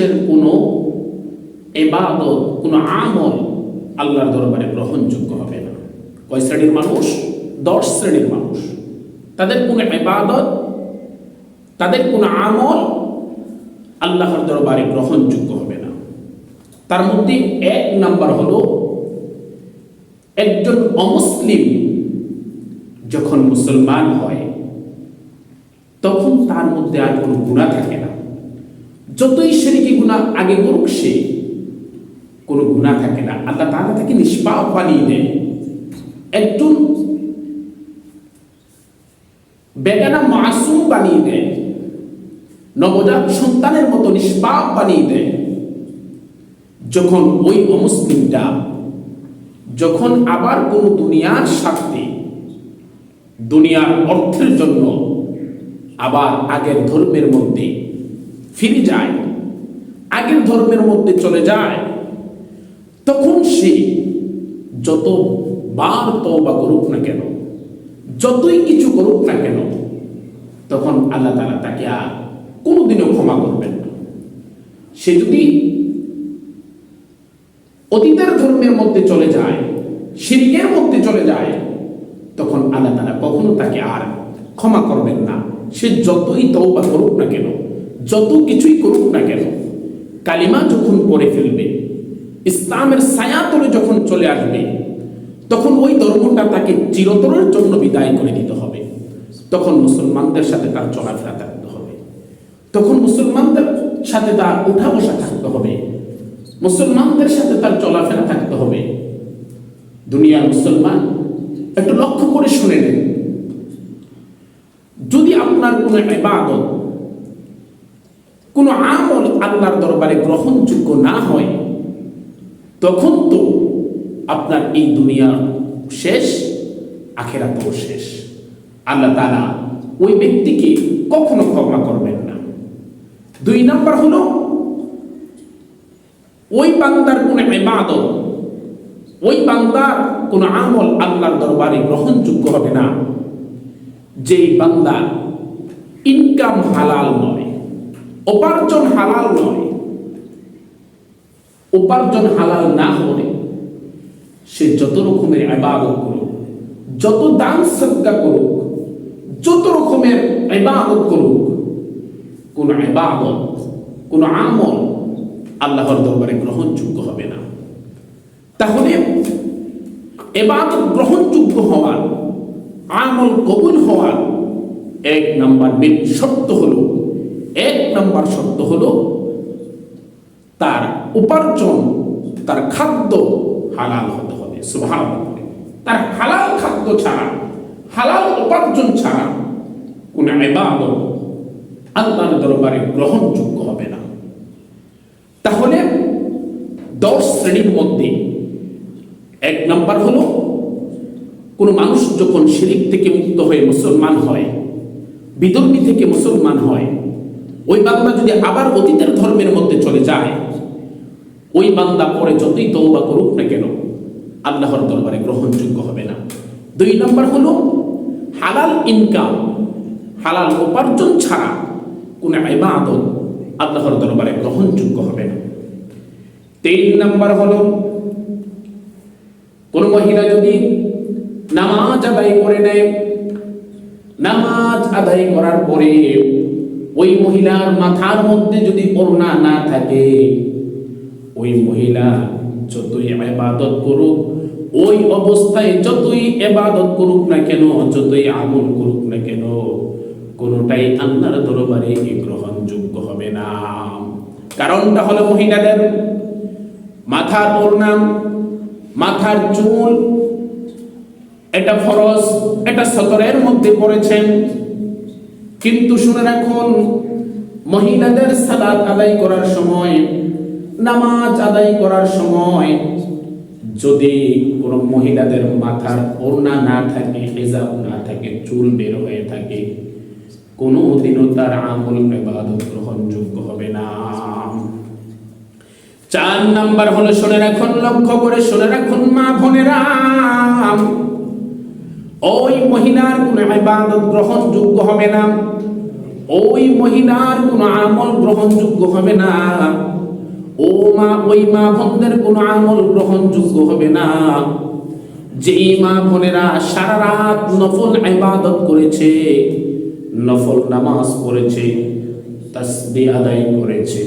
মানুষের কোনো ইবাদত, কোনো আমল আল্লাহর দরবারে গ্রহণযোগ্য হবে না। কয় শ্রেণীর মানুষ? 10 শ্রেণীর মানুষ। তাদের কোনো ইবাদত, তাদের কোনো আমল আল্লাহর দরবারে গ্রহণযোগ্য হবে না। তার মধ্যে 1 নাম্বার হলো, একজন অমুসলিম যখন মুসলমান হয় তখন তার মধ্যে আর কোনো গুনাহ থাকে না। যতই শিরকি গুনাহ আগে করুক, সে কোনো গুনাহ থাকে না। আল্লাহ তাআলা তাকে নিষ্পাপ বানিয়ে দেন। একজন বেগানা মাসুম বানিয়ে দেন, নবজাত সন্তানের মতো নিষ্পাপ বানিয়ে দেন। যখন ওই অমুসলিমটা যখন আবার কোনো দুনিয়ার স্বার্থে, দুনিয়ার অর্থের জন্য আবার আগের ধর্মের মধ্যে ফিরে যায়, আগের ধর্মের মধ্যে চলে যায়, তখন সে যতবার তওবা করুক না কেন, যতই কিছু করুক না কেন, তখন আল্লাহ তাআলা তাকে আর কোনোদিনও ক্ষমা করবেন না। সে যদি অতীতের ধর্মের মধ্যে চলে যায়, শিরকের মধ্যে চলে যায়, তখন আল্লাহ তাআলা কখনো তাকে আর ক্ষমা করবেন না। সে যতই তওবা করুক না কেন, যত কিছুই করুক না কেন, কালিমা যখন পড়ে ফেলবে, ইসলামের ছায়াতলে যখন চলে আসবে, তখন ওই ধর্মটা তাকে চিরতরের জন্য বিদায় করে দিতে হবে। তখন মুসলমানদের সাথে তার চলাফেরা থাকতে হবে, তখন মুসলমানদের সাথে তার উঠা বসা থাকতে হবে, মুসলমানদের সাথে তার চলাফেরা থাকতে হবে। দুনিয়ার মুসলমান, একটু লক্ষ্য করে শুনে নেন, যদি আপনার কোনো ইবাদত, কোনো আমল আল্লাহর দরবারে গ্রহণযোগ্য না হয়, তখন তো আপনার এই দুনিয়া শেষ, আখিরাতও শেষ। আল্লাহ তাআলা ওই ব্যক্তিকে কখনো ক্ষমা করবেন না। 2 নাম্বার হলো, ওই বান্দার কোন ইবাদত, ওই বান্দার কোন আমল আল্লাহর দরবারে গ্রহণযোগ্য হবে না যেই বান্দা ইনকাম হালাল নয়, উপার্জন হালাল নয়। উপার্জন হালাল না হলে সে যত রকমের ইবাদত করুক, যত দান সদকা করুক, যত রকমের ইবাদত করুক, কোন ইবাদত, কোন আমল আল্লাহর দরবারে গ্রহণযোগ্য হবে না। তাহলে ইবাদত গ্রহণযোগ্য হওয়ার, আমল কবুল হওয়ার 1 নাম্বার শর্ত হলো, 1 নাম্বার শর্ত হলো তার উপার্জন, তার খাদ্য হালাল হতে হবে। সুবহানাল্লাহ। তার হালাল খাদ্য ছাড়া, হালাল উপার্জন ছাড়া কোন ইবাদত আল্লাহর দরবারে গ্রহণযোগ্য হবে না। তাহলে 10 শ্রেণীর মধ্যে 1 নাম্বার হলো, কোন মানুষ যখন শিরক থেকে মুক্ত হয়ে মুসলমান হয়, বিধর্মী থেকে মুসলমান হয়, ওই বান্দা যদি আবার অতীতের ধর্মের মধ্যে চলে যায়, ওই বান্দা পরে যতই তওবা করুক না কেন, আল্লাহর দরবারে গ্রহণযোগ্য হবে না। 2 নাম্বার হলো, হালাল ইনকাম, হালাল উপার্জন ছাড়া কোন ইবাদত আল্লাহর দরবারে গ্রহণযোগ্য হবে না। 3 নাম্বার হলো, কোন মহিলা যদি নামাজ আদায় করে নেয়, নামাজ আদায় করার পরে ওই মহিলার মাথার মধ্যে যদি ওড়না না থাকে, ওই মহিলা যতই ইবাদত করুক, ওই অবস্থায় যতই ইবাদত করুক না কেন, যতই আমল করুক না কেন, কোনটাই আল্লাহর দরবারে গ্রহণযোগ্য হবে না। কারণটা হলো, মহিলাদের মাথার ওড়না, মাথার চুল, এটা ফরজ, এটা সতরের মধ্যে পড়েছেন। কিন্তু শুনে রাখুন, মহিলাদের সালাত আদায় করার সময়, নামাজ আদায় করার সময় যদি কোনো মহিলাদের মাথার ওড়না না থাকে, হিজাব না থাকে, চুল বের হয়ে থাকে, কোনোদিনও তার আমল ইবাদত গ্রহণযোগ্য হবে না। 4 নাম্বার হলো, শুনে রাখুন, লক্ষ্য করে শুনে রাখুন মা বোনেরা, ওই মহিলার কোন ইবাদত গ্রহণযোগ্য হবে না। ওই মহিলার কোনো আমল গ্রহণযোগ্য হবে না। ওই মা বোনদের কোনো আমল গ্রহণযোগ্য হবে না। যেই মা বোনেরা সারা রাত নফল ইবাদত করেছে, নফল নামাজ পড়েছে, তাসবিহ আদায় করেছে,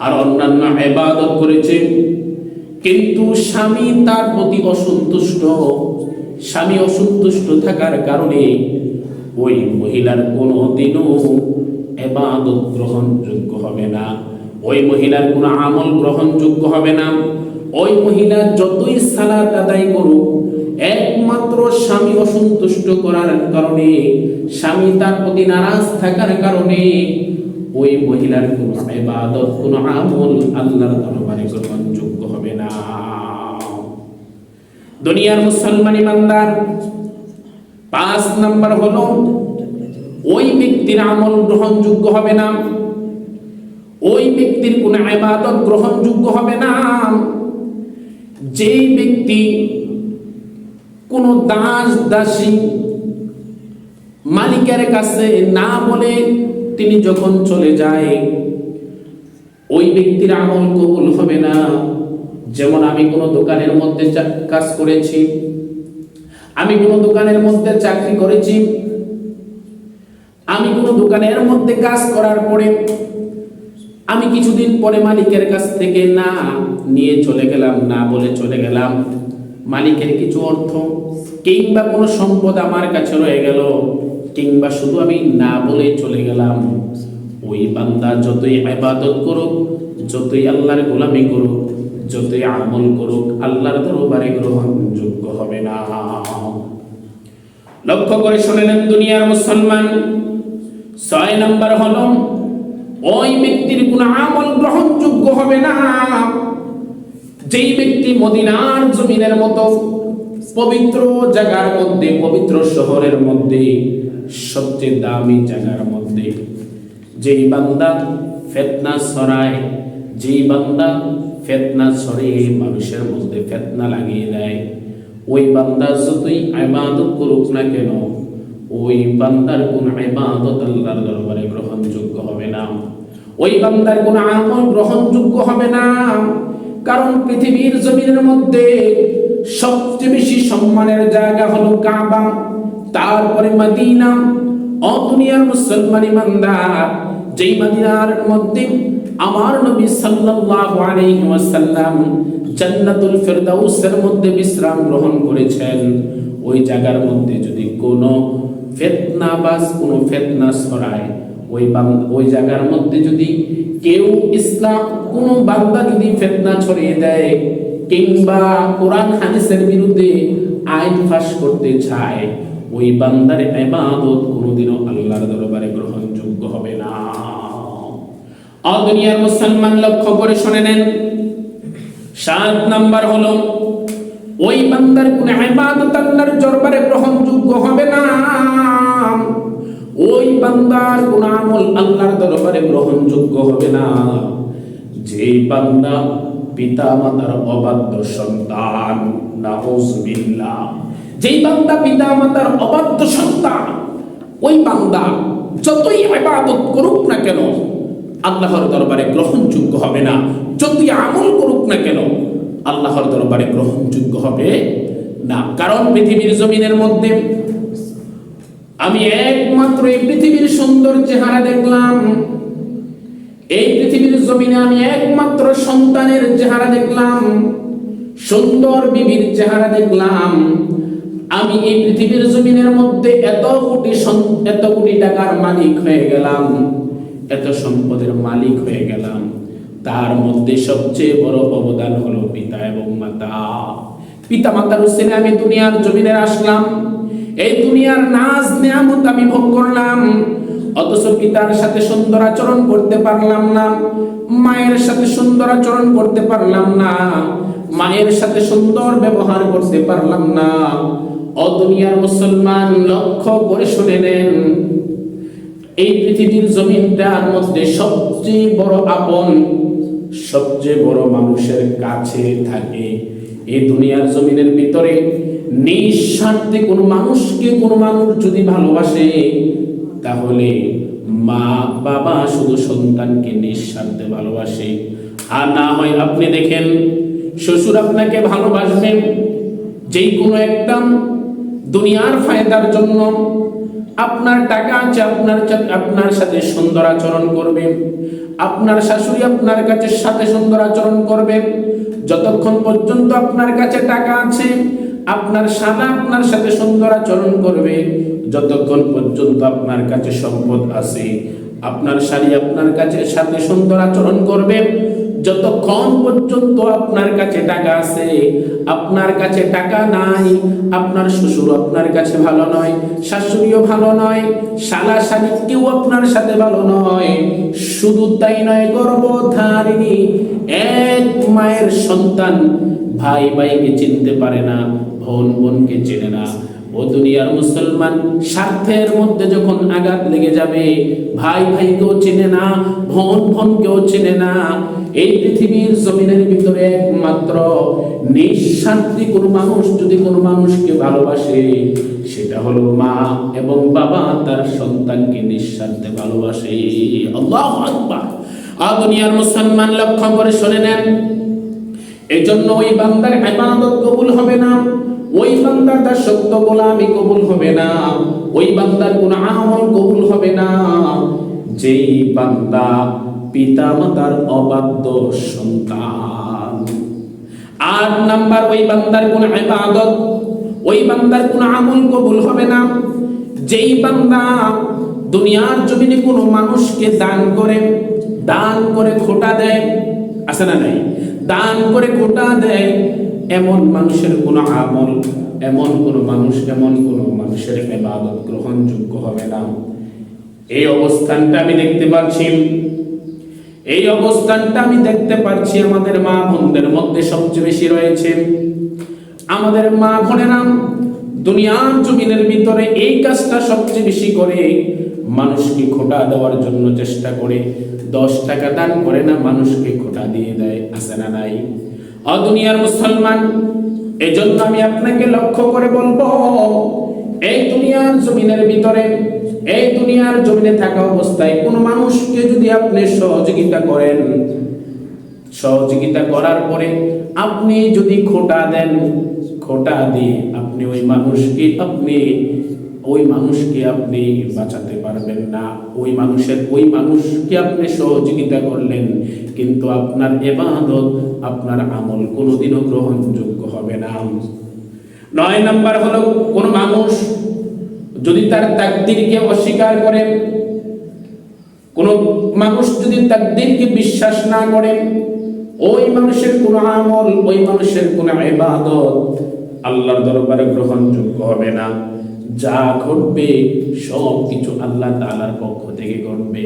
আর অন্যান্য ইবাদত করেছে, কিন্তু স্বামী তার প্রতি অসন্তুষ্ট, স্বামী অসন্তুষ্ট থাকার কারণে ওই মহিলার কোনোদিনও ইবাদত গ্রহণযোগ্য হবে না, ওই মহিলার কোনো আমল গ্রহণযোগ্য হবে না। ওই মহিলা যতই সালাত আদায় করুক, একমাত্র স্বামী অসন্তুষ্ট করার কারণে, স্বামী তার প্রতি নারাজ থাকার কারণে ওই মহিলার কোনো ইবাদত, কোনো আমল আল্লাহর দরবারে গ্রহণযোগ্য হবে না। দুনিয়ার মুসলমান ইমানদার 5 নাম্বার হলো ওই ব্যক্তির আমল গ্রহণযোগ্য হবে না, ওই ব্যক্তির কোনো ইবাদত গ্রহণযোগ্য হবে না যেই ব্যক্তি কোনো দাস দাসী মালিকের কাছে না বলে তিনি যখন চলে যায়, ওই ব্যক্তির আমল কবুল হবে না। যেমন আমি কোনো দোকানের মধ্যে কাজ করেছি, আমি কোনো দোকানের মধ্যে চাকরি করেছি, আমি কোনো দোকানের মধ্যে কাজ করার পরে আমি কিছুদিন পরে মালিকের কাছ থেকে না নিয়ে চলে গেলাম, না বলে চলে গেলাম, মালিকের কিছু অর্থ কিংবা কোনো সম্পদ আমার কাছে রয়ে গেল, কিংবা শুধু আমি না বলে চলে গেলাম, ওই বান্দা যতই ইবাদত করুক, যতই আল্লাহর গোলামি করুক, যতই আমল করুক, আল্লাহর দরবারে গ্রহণযোগ্য হবে না। লক্ষ্য করে শুনেন দুনিয়ার মুসলমান, 6 নাম্বার হলো ওই ব্যক্তির কোনো আমল গ্রহণযোগ্য হবে না যেই ব্যক্তি মদিনার জমিনের মতো পবিত্র জায়গার মধ্যে, পবিত্র শহরের মধ্যে, সবচেয়ে দামি জায়গার মধ্যে যেই বান্দা ফিতনা ছড়ায়, যেই বান্দা ফিতনা ছড়িয়ে মানুষের মধ্যে ফিতনা লাগিয়ে দেয়, ওই বান্দা যতই ইবাদত করুক না কেন, ওই বান্দার কোন ইবাদত আল্লাহর দরবারে গ্রহণযোগ্য হবে না, ওই বান্দার কোন আমল গ্রহণযোগ্য হবে না। কারণ পৃথিবীর জমিনের মধ্যে সবচেয়ে বেশি সম্মানের জায়গা হলো কাবা, তারপরে মদিনা। ও দুনিয়ার মুসলমান ইমানদার, যেই মদিনার মধ্যে আমার নবী সাল্লাল্লাহু আলাইহি ওয়াসাল্লাম জান্নাতুল ফিরদাউসের মধ্যে বিশ্রাম গ্রহণ করেছেন, ওই জায়গার মধ্যে যদি কোনো ফিতনাবাজ কোনো ফিতনা ছড়ায়, ওই জায়গার মধ্যে যদি কেউ ইসলাম কোনো বান্দা যদি ফিতনা ছড়িয়ে দেয় কিংবা কোরআন হাদিসের বিরুদ্ধে আইন ফাঁস করতে চায়, ওই বান্দার ইবাদত কোনোদিনও আল্লাহর দরবারে গ্রহণযোগ্য হবে না। আর দুনিয়ার মুসলমান লক্ষ্য করে শুনে নেন, 7 নাম্বার হলো ওই বান্দার কোন ইবাদত আল্লাহর দরবারে গ্রহণযোগ্য হবে না, ওই বান্দার কোন আমল আল্লাহর দরবারে গ্রহণযোগ্য হবে না যেই বান্দা পিতা মাতার অবাধ্য সন্তান। নাউযুবিল্লাহ। যেই বান্দা পিতা মাতার অবাধ্য সন্তান, ওই বান্দা যতই ইবাদত করুক না কেন আল্লাহর দরবারে গ্রহণযোগ্য হবে না, যতই আমল করুক না কেন আল্লাহর দরবারে গ্রহণযোগ্য হবে না। কারণ পৃথিবীর জমিনের মধ্যে আমি একমাত্র এই পৃথিবীর সুন্দর চেহারা দেখলাম, এই পৃথিবীর জমিনে আমি একমাত্র সন্তানের চেহারা দেখলাম, সুন্দর বিবির চেহারা দেখলাম। আমি এই পৃথিবীর জমিনের মধ্যে এত কোটি টাকার মালিক হয়ে গেলাম, এত সম্পদের মালিক হয়ে গেলাম, তার মধ্যে সবচেয়ে বড় অবদান হলো পিতা এবং মাতা। পিতা মাতার উসিলে আমি দুনিয়ার জমিনে আসলাম, এই দুনিয়ার নাজ নিয়ামত আমি ভোগ করলাম, অথচ পিতার সাথে সুন্দর আচরণ করতে পারলাম না, মায়ের সাথে সুন্দর আচরণ করতে পারলাম না, মায়ের সাথে সুন্দর ব্যবহার করতে পারলাম না। ও দুনিয়ার মুসলমান লক্ষ্য করে শুনে নেন, এই পৃথিবীর জমিনটার মধ্যে সবচেয়ে বড় আপন, সবচেয়ে বড় মানুষের কাছে থাকে এই দুনিয়ার জমিনের ভিতরে নিঃস্বার্থে কোনো মানুষকে কোনো মানুষ যদি ভালোবাসে, তাহলে মা বাবা শুধু সন্তানকে নিঃস্বার্থে ভালোবাসে। আর না হয় আপনি দেখেন শ্বশুর আপনাকে ভালোবাসবেন যেই কোনো একটা দুনিয়ার ফায়দার জন্য, আপনার টাকা আছে আপনার সাথে সুন্দর আচরণ করবে, আপনার শাশুড়ি আপনার কাছে সাথে সুন্দর আচরণ করবে। যতক্ষণ পর্যন্ত আপনার কাছে টাকা আছে আপনার স্বামী আপনার সাথে সুন্দর আচরণ করবে, যতক্ষণ পর্যন্ত আপনার কাছে সম্পদ আছে আপনার শাড়ি আপনার কাছে সাথে সুন্দর আচরণ করবে। যতক্ষণ পর্যন্ত আপনার কাছে টাকা আছে, আপনার কাছে টাকা নাই, আপনার শ্বশুর আপনার কাছে ভালো নয়, শাশুড়িও ভালো নয়, শালা শালি কেউ আপনার সাথে ভালো নয়। শুধু তাই নয়, গর্ভধারিণী এক মায়ের সন্তান ভাই ভাইকে চিনতে পারে না, বোন বোনকে চেনে না। ও দুনিয়ার মুসলমান, স্বার্থের মধ্যে যখন আঘাত লেগে যাবে, ভাই ভাইকেও চেনে না, বোন বোনকেও চেনে না। এই পৃথিবীর জমিনের ভিতরে একমাত্র নিঃস্বার্থী কোনো মানুষ যদি কোনো মানুষকে ভালোবাসে সেটা হলো মা এবং বাবা তার সন্তানকে নিঃস্বার্থে ভালোবাসে। আল্লাহু আকবার। দুনিয়ার মুসলমান লক্ষ্য করে শুনে নেন, এজন্য ওই বান্দার ইবাদত কবুল হবে না, ওই বান্দার দাসত্ব গোলামি কবুল হবে না, ওই বান্দার কোনো আমল কবুল হবে না যেই বান্দা পিতা মাতার অবাধ্য সন্তান। ৮ নাম্বার, ওই বান্দার কোনো ইবাদত ওই বান্দার কোনো আমল কবুল হবে না যেই বান্দা দুনিয়ার জমিনে কোনো মানুষকে দান করে খোটা দেয়। আছে না নাই? দান করে খোটা দেয়, এমন মানুষের কোনো আমল, এমন কোনো মানুষের ইবাদত গ্রহণযোগ্য হবে না। এই অবস্থানটা আমি দেখতে পাচ্ছি আমাদের মা বোনদের মধ্যে সবচেয়ে বেশি রয়েছে। আমাদের মা বোনেরা দুনিয়ার জমিনের ভিতরে এই কাজটা সবচেয়ে বেশি করে, মানুষকে খোটা দেওয়ার জন্য চেষ্টা করে। 10 টাকা দান করে না, মানুষকে খোটা দিয়ে দেয়। আছে না নাই? দুনিয়ার মুসলমান, এজন্য আমি আপনাকে লক্ষ্য করে বলবো, এই দুনিয়ার জমিনে থাকা অবস্থায় কোন মানুষকে যদি আপনি সহযোগিতা করার পরে আপনি যদি খোটা দেন, খোটা দিয়ে আপনি ওই মানুষকে আপনি বাঁচাতে পারবেন না। ওই মানুষকে আপনি সহযোগিতা করলেন, কিন্তু আপনার ইবাদত, আপনার আমল কোনোদিনও গ্রহণযোগ্য হবে না। 9 নাম্বার হলো, কোন মানুষ যদি তার তাকদীরকে অস্বীকার করে, কোন মানুষ যদি তাকদীরকে বিশ্বাস না করে, ওই মানুষের কোন আমল, ওই মানুষের কোন ইবাদত আল্লাহর দরবারে গ্রহণযোগ্য হবে না। যা ঘটবে সব কিছু আল্লাহ তাআলার পক্ষ থেকে ঘটবে।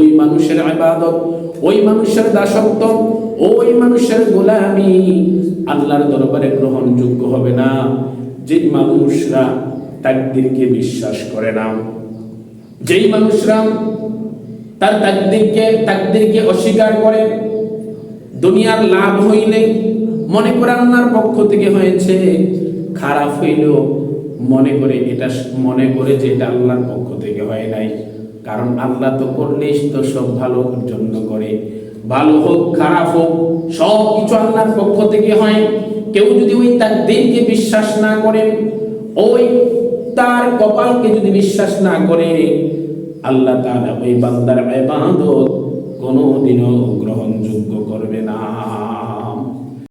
ওই মানুষের ইবাদত, ওই মানুষের দাসত্ব, ওই মানুষের গোলামি আল্লাহর দরবারে গ্রহণযোগ্য হবে না। যে মানুষরা তাকদীরকে বিশ্বাস করে না, যেই মানুষরা তার তাকদীরকে অস্বীকার করে, দুনিয়ার লাভ হইলে মনে করে আল্লাহর পক্ষ থেকে হয়েছে, খারাপ হইলেও মনে করে যে এটা আল্লাহর পক্ষ থেকে হয় নাই। কারণ আল্লাহ তো করলেই তো সব ভালোর জন্য করে, ভালো হোক খারাপ হোক সব কিছু আল্লাহর পক্ষ থেকে হয়। কেউ যদি ওই তাকদীরকে বিশ্বাস না করে, ওই তার কপালকে যদি বিশ্বাস না করে, আল্লাহ তাআলা ওই বান্দার ইবাদত কোনোদিনও গ্রহণযোগ্য করবে না।